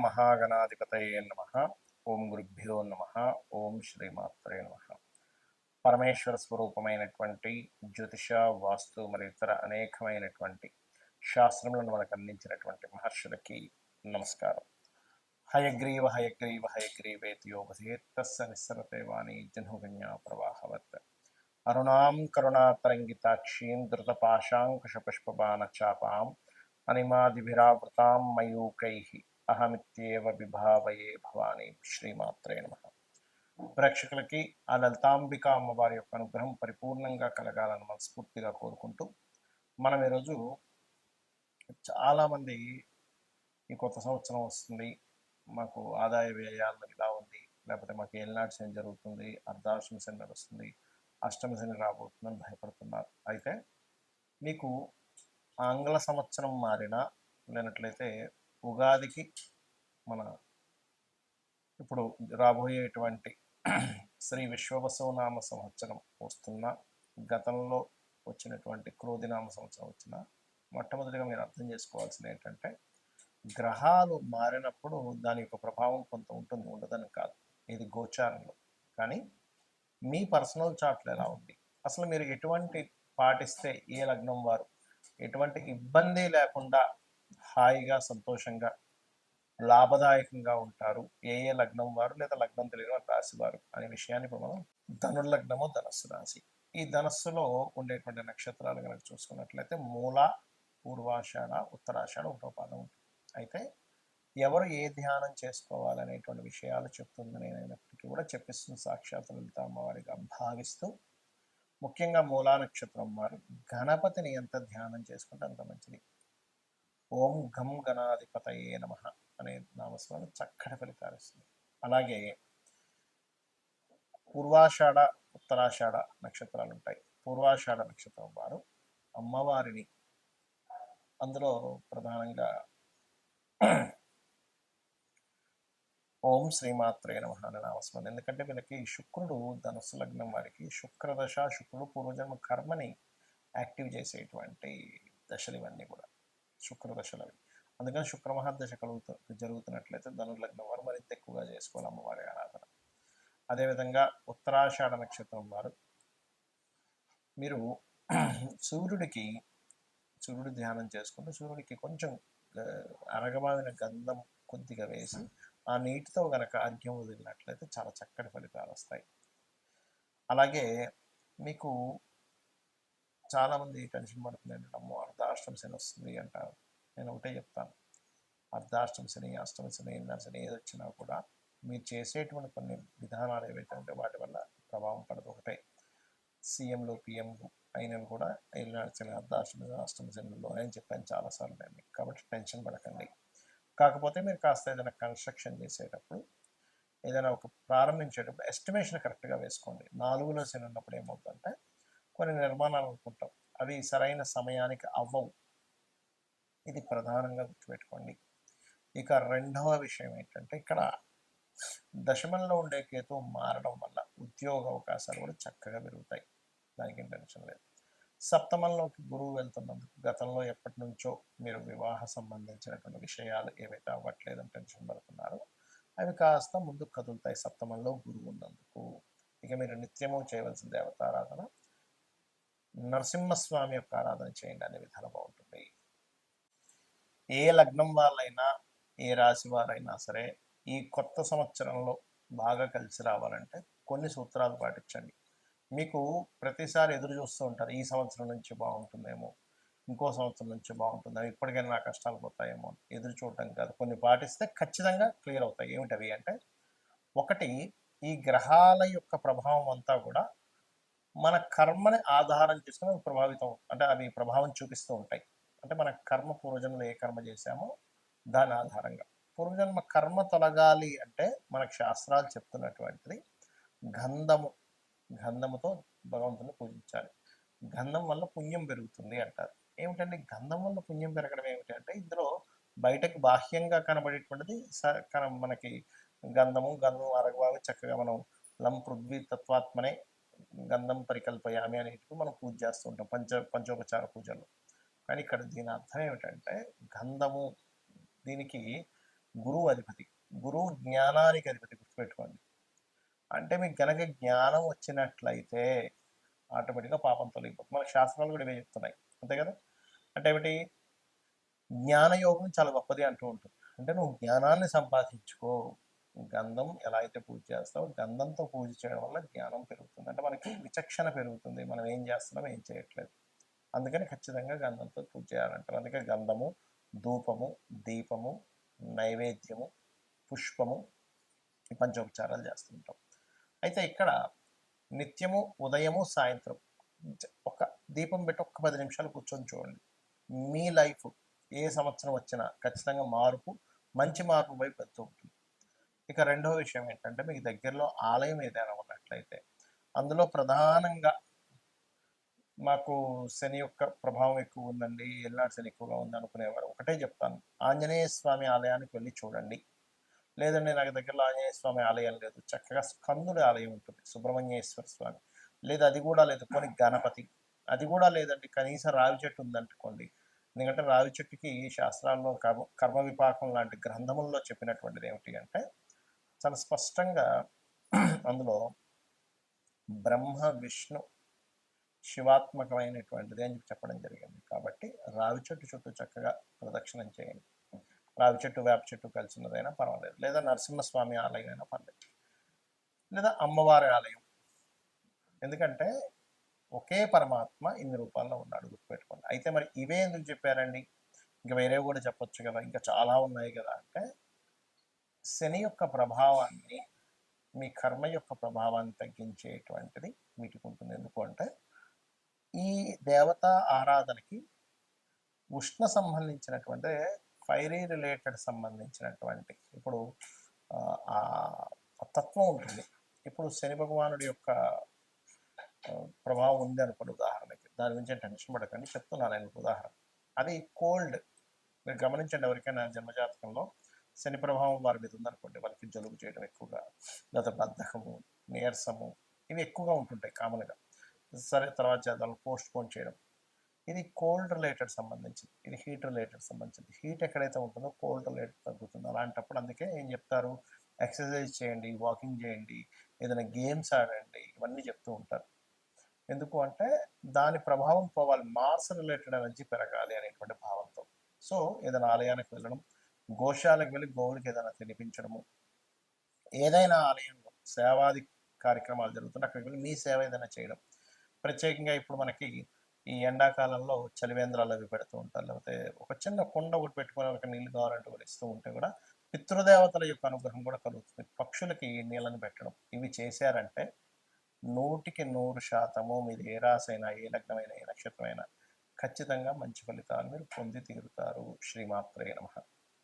మహాగణాధిపతయే నమః. ఓం గురుభ్యో నమః. ఓం శ్రీమాత్రే నమః. పరమేశ్వర స్వరూపమైనటువంటి జ్యోతిష, వాస్తు మరియు ఇతర అనేకమైనటువంటి శాస్త్రములను మనకు అందించినటువంటి మహర్షులకి నమస్కారం. హయగ్రీవ హయగ్రీవ హయగ్రీవేతి యోగసేత్తస్స నిస్సరతే వాణి జహ్నుగన్యా ప్రవాహవత్. అరుణాం కరుణాతరంగితాక్షీం ధృతపాశాంకుశపుష్పబాణచాపాం అనిమాదిభిరావృతాం మయూకైః అహమిత్యేవ విభావయే భవాని. శ్రీమాత్రే నమః. ప్రేక్షకులకి ఆ లలితాంబిక అమ్మవారి యొక్క అనుగ్రహం పరిపూర్ణంగా కలగాలని మనస్ఫూర్తిగా కోరుకుంటూ, మనం ఈరోజు చాలామంది ఈ కొత్త సంవత్సరం వస్తుంది, మాకు ఆదాయ వ్యయాలు ఇలా ఉంది, లేకపోతే మాకు ఏలినాటి శని జరుగుతుంది, అర్ధాష్టమ శని నడుస్తుంది, అష్టమ శని రాబోతుందని భయపడుతున్నారు. అయితే మీకు ఆంగ్ల సంవత్సరం మారినా లేనట్లయితే ఉగాదికి మన ఇప్పుడు రాబోయేటువంటి శ్రీ విశ్వవసునామ సంవత్సరం వస్తున్న, గతంలో వచ్చినటువంటి క్రోధినామ సంవత్సరం వచ్చిన, మొట్టమొదటిగా మీరు అర్థం చేసుకోవాల్సింది ఏంటంటే, గ్రహాలు మారినప్పుడు దాని యొక్క ప్రభావం కొంత ఉంటుంది, ఉండదని కాదు. ఇది గోచారంలో. కానీ మీ పర్సనల్ చార్ట్లో ఎలా ఉంది, అసలు మీరు ఎటువంటి పాటిస్తే ఏ లగ్నం వారు ఎటువంటి ఇబ్బంది లేకుండా హాయిగా సంతోషంగా లాభదాయకంగా ఉంటారు, ఏ ఏ లగ్నం వారు లేదా లగ్నం తెలియని రాశి వారు అనే విషయాన్ని ఇప్పుడు మనం ధనుర్లగ్నము, ధనస్సు రాశి, ఈ ధనస్సులో ఉండేటువంటి నక్షత్రాలు కనుక చూసుకున్నట్లయితే మూల, పూర్వాషాఢ, ఉత్తరాషాఢ ఒకటో పాదం ఉంటుంది. అయితే ఎవరు ఏ ధ్యానం చేసుకోవాలనేటువంటి విషయాలు చెప్తుంది నేనైనప్పటికీ కూడా చెప్పిస్తుంది సాక్షాత్ లలిత అమ్మవారిగా భావిస్తూ, ముఖ్యంగా మూలా నక్షత్రం వారు గణపతిని ఎంత ధ్యానం చేసుకుంటే అంత మంచిది. ఓం ఘం గణాధిపతయే నమః అనే నామస్మరణ చక్కటి ఫలితాలు ఇస్తుంది. అలాగే పూర్వాషాఢ, ఉత్తరాషాఢ నక్షత్రాలు ఉంటాయి. పూర్వాషాఢ నక్షత్రం వారు అమ్మవారిని అందులో ప్రధానంగా ఓం శ్రీమాత్రే నమః అనే నామస్మరణ. ఎందుకంటే వీళ్ళకి శుక్రుడు ధనుస్సు లగ్నం వారికి శుక్రదశ, శుక్రుడు పూర్వజన్మ కర్మని యాక్టివ్ చేసేటువంటి దశలు ఇవన్నీ కూడా శుక్రదశలు అవి. అందుకని శుక్ర మహాదశ జరుగుతున్నట్లయితే ధనుర్లగ్నం వారు మరింత ఎక్కువగా చేసుకోవాలి అమ్మవారి ఆరాధన. అదేవిధంగా ఉత్తరాషాఢ నక్షత్రం వారు మీరు సూర్యుడి ధ్యానం చేసుకుంటూ సూర్యుడికి కొంచెం అరగబాదిన గంధం కొద్దిగా వేసి ఆ నీటితో గనక అర్ఘ్యం వదిలినట్లయితే చాలా చక్కటి ఫలితాలు వస్తాయి. అలాగే మీకు చాలామంది టెన్షన్ పడుతుంది ఏంటంటే, అమ్మో అర్ధాష్టమ శని వస్తుంది అంటారు. నేను ఒకటే చెప్తాను, అర్ధాష్టమ శని, అష్టమ శని, ఏలినాటి శని ఏది వచ్చినా కూడా మీరు చేసేటువంటి కొన్ని విధానాలు ఏవైతే ఉంటే వాటి వల్ల ప్రభావం పడదు. ఒకటే సీఎంలు, పిఎంలు అయినవి కూడా ఏలినాటి శని, అర్ధాష్టమ శని, అష్టమ శనిలో అని చెప్పాను చాలాసార్లు నేను. కాబట్టి టెన్షన్ పడకండి. కాకపోతే మీరు కాస్త ఏదైనా కన్స్ట్రక్షన్ చేసేటప్పుడు, ఏదైనా ఒక ప్రారంభించేటప్పుడు ఎస్టిమేషన్ కరెక్ట్గా వేసుకోండి. 4లో శని ఉన్నప్పుడు ఏమవుతుందంటే, కొన్ని నిర్మాణాలు అనుకుంటాం, అవి సరైన సమయానికి అవ్వవు. ఇది ప్రధానంగా గుర్తుపెట్టుకోండి. ఇక రెండవ విషయం ఏంటంటే, ఇక్కడ దశమంలో ఉండే కేతువు మారడం వల్ల ఉద్యోగ అవకాశాలు కూడా చక్కగా పెరుగుతాయి, దానికి టెన్షన్ లేదు. సప్తమంలోకి గురువు వెళ్తున్నందుకు గతంలో ఎప్పటి నుంచో మీరు వివాహ సంబంధించినటువంటి విషయాలు ఏవైతే అవ్వట్లేదని టెన్షన్ పడుతున్నారో అవి కాస్త ముందుకు కదులుతాయి సప్తమంలో గురువు ఉన్నందుకు. ఇక మీరు నిత్యము చేయవలసిన దేవతారాధన నరసింహస్వామి యొక్క ఆరాధన చేయండి, అనే విధానం బాగుంటుంది. ఏ లగ్నం వాళ్ళైనా ఏ రాశి వారైనా సరే ఈ కొత్త సంవత్సరంలో బాగా కలిసి రావాలంటే కొన్ని సూత్రాలు పాటించండి. మీకు ప్రతిసారి ఎదురు చూస్తూ ఉంటారు, ఈ సంవత్సరం నుంచి బాగుంటుందేమో, ఇంకో సంవత్సరం నుంచి బాగుంటుందేమో, ఇప్పటికైనా నా కష్టాలు పోతాయేమో ఎదురు చూడటం కాదు, కొన్ని పాటిస్తే ఖచ్చితంగా క్లియర్ అవుతాయి. ఏమిటవి అంటే, ఒకటి, ఈ గ్రహాల యొక్క ప్రభావం అంతా కూడా మన కర్మని ఆధారం చేసుకుని ప్రభావితం, అంటే అవి ప్రభావం చూపిస్తూ ఉంటాయి. అంటే మన కర్మ, పూర్వజన్మలో ఏ కర్మ చేశామో దాని ఆధారంగా పూర్వజన్మ కర్మ తొలగాలి అంటే మనకు శాస్త్రాలు చెప్తున్నటువంటిది గంధముతో భగవంతుని పూజించాలి. గంధం వల్ల పుణ్యం పెరుగుతుంది అంటారు. ఏమిటంటే గంధం వల్ల పుణ్యం పెరగడం ఏమిటి అంటే, ఇందులో బయటకు బాహ్యంగా కనబడేటువంటిది మనకి గంధము అరగవావి చక్కగా మనం లం పృథ్వీ తత్వాత్మనే గంధం పరికల్పయామి అనేటివి మనం పూజ చేస్తూ ఉంటాం పంచోపచార పూజల్లో. కానీ ఇక్కడ దీని అర్థం ఏమిటంటే, గంధము దీనికి గురువు అధిపతి. గురువు జ్ఞానానికి అధిపతి, గుర్తుపెట్టుకోండి. అంటే మీకు కనుక జ్ఞానం వచ్చినట్లయితే ఆటోమేటిక్గా పాపం తొలగిపోతుంది. మన శాస్త్రాలు కూడా ఇవే చెప్తున్నాయి, అంతే కదా. అంటే ఏమిటి, జ్ఞానయోగం చాలా గొప్పది అంటూ ఉంటుంది. అంటే నువ్వు జ్ఞానాన్ని సంపాదించుకో. గంధం ఎలా అయితే పూజ చేస్తావో గంధంతో పూజ చేయడం వల్ల జ్ఞానం పెరుగుతుంది. అంటే మనకి విచక్షణ పెరుగుతుంది, మనం ఏం చేస్తున్నాం ఏం చేయట్లేదు. అందుకని ఖచ్చితంగా గంధంతో పూజ చేయాలంటారు. అందుకే గంధము, ధూపము, దీపము, నైవేద్యము, పుష్పము, ఈ పంచోపచారాలు చేస్తుంటాం. అయితే ఇక్కడ నిత్యము ఉదయము సాయంత్రం ఒక దీపం పెట్టి ఒక్క 10 నిమిషాలు కూర్చొని చూడండి. మీ లైఫ్ ఏ సంవత్సరం వచ్చినా ఖచ్చితంగా మార్పు, మంచి మార్పు వైపు వెళ్తూ ఉంటుంది. ఇక రెండవ విషయం ఏంటంటే, మీకు దగ్గరలో ఆలయం ఏదైనా ఉన్నట్లయితే అందులో ప్రధానంగా మాకు శని యొక్క ప్రభావం ఎక్కువ ఉందండి, ఏలినాటి శని ఎక్కువగా ఉంది అనుకునేవారు ఒకటే చెప్తాను, ఆంజనేయ స్వామి ఆలయానికి వెళ్ళి చూడండి. లేదండి నాకు దగ్గరలో ఆంజనేయ స్వామి ఆలయం లేదు, చక్కగా స్కందుడి ఆలయం ఉంటుంది, సుబ్రహ్మణ్యేశ్వర స్వామి, లేదా అది కూడా లేదు కొన్ని గణపతి, అది కూడా లేదండి కనీసం రావి చెట్టు ఉందనుకోండి. ఎందుకంటే రావి చెట్టుకి శాస్త్రాల్లో కర్మ విపాకం లాంటి గ్రంథముల్లో చెప్పినటువంటిది ఏమిటి అంటే, చాలా స్పష్టంగా అందులో బ్రహ్మ విష్ణు శివాత్మకమైనటువంటిది అని చెప్పడం జరిగింది. కాబట్టి రావి చెట్టు చుట్టూ చక్కగా ప్రదక్షిణం చేయండి. రావి చెట్టు వేప చెట్టు కలిసి ఉన్నదైనా పర్వాలేదు, లేదా నరసింహస్వామి ఆలయం అయినా పర్లేదు, లేదా అమ్మవారి ఆలయం. ఎందుకంటే ఒకే పరమాత్మ ఇన్ని రూపాల్లో ఉన్నాడు, గుర్తుపెట్టుకోండి. అయితే మరి ఇవే ఎందుకు చెప్పారండి, ఇంకా వేరే కూడా చెప్పొచ్చు కదా, ఇంకా చాలా ఉన్నాయి కదా అంటే, శని యొక్క ప్రభావాన్ని, మీ కర్మ యొక్క ప్రభావాన్ని తగ్గించేటువంటిది వీటికి ఉంటుంది. ఎందుకు అంటే ఈ దేవతా ఆరాధనకి ఉష్ణ సంబంధించినటువంటి, ఫైరీ రిలేటెడ్ సంబంధించినటువంటి ఇప్పుడు ఆ తత్వం ఉంటుంది. ఇప్పుడు శని భగవానుడి యొక్క ప్రభావం ఉంది అనుకోండి ఉదాహరణకి, దాని గురించి టెన్షన్ పడకండి, చెప్తున్నాను నేను ఉదాహరణ. అది కోల్డ్, మీరు గమనించండి, ఎవరికైనా జన్మజాతకంలో శని ప్రభావం వారి మీద ఉందనుకోండి, వాళ్ళకి జలుబు చేయడం ఎక్కువగా, లేదా బద్ధకము, నీరసము, ఇవి ఎక్కువగా ఉంటుంటాయి కామన్గా. సరే తర్వాత చేద్దాం, పోస్ట్ పోన్ చేయడం, ఇది కోల్డ్ రిలేటెడ్ సంబంధించింది, ఇది హీట్ రిలేటెడ్ సంబంధించింది. హీట్ ఎక్కడైతే ఉంటుందో కోల్డ్ రిలేటెడ్ తగ్గుతుంది. అలాంటప్పుడు అందుకే ఏం చెప్తారు, ఎక్సర్సైజ్ చేయండి, వాకింగ్ చేయండి, ఏదైనా గేమ్స్ ఆడండి, ఇవన్నీ చెప్తూ ఉంటారు. ఎందుకు అంటే దాని ప్రభావం పోవాలి, మార్స్ రిలేటెడ్ ఎనర్జీ పెరగాలి అనేటువంటి భావంతో. సో ఏదైనా ఆలయానికి వెళ్ళడం, గోశాలకు వెళ్ళి గోవులకి ఏదైనా తినిపించడము, ఏదైనా ఆలయంలో సేవాది కార్యక్రమాలు జరుగుతుంటే అక్కడికి వెళ్ళి మీ సేవ ఏదైనా చేయడం. ప్రత్యేకంగా ఇప్పుడు మనకి ఈ ఎండాకాలంలో చలివేంద్రాలు అవి పెడుతూ ఉంటారు, లేకపోతే ఒక చిన్న కుండ ఒకటి పెట్టుకొని ఒక నీళ్ళు కావాలంటే కూడా ఇస్తూ ఉంటే కూడా పితృదేవతల యొక్క అనుగ్రహం కూడా కలుగుతుంది. పక్షులకి నీళ్ళని పెట్టడం, ఇవి చేశారంటే 100% మీది ఏ రాసైనా, ఏ లగ్నమైనా, ఏ నక్షత్రమైనా ఖచ్చితంగా మంచి ఫలితాలు మీరు పొంది తీరుతారు. శ్రీమాత్రే నమః.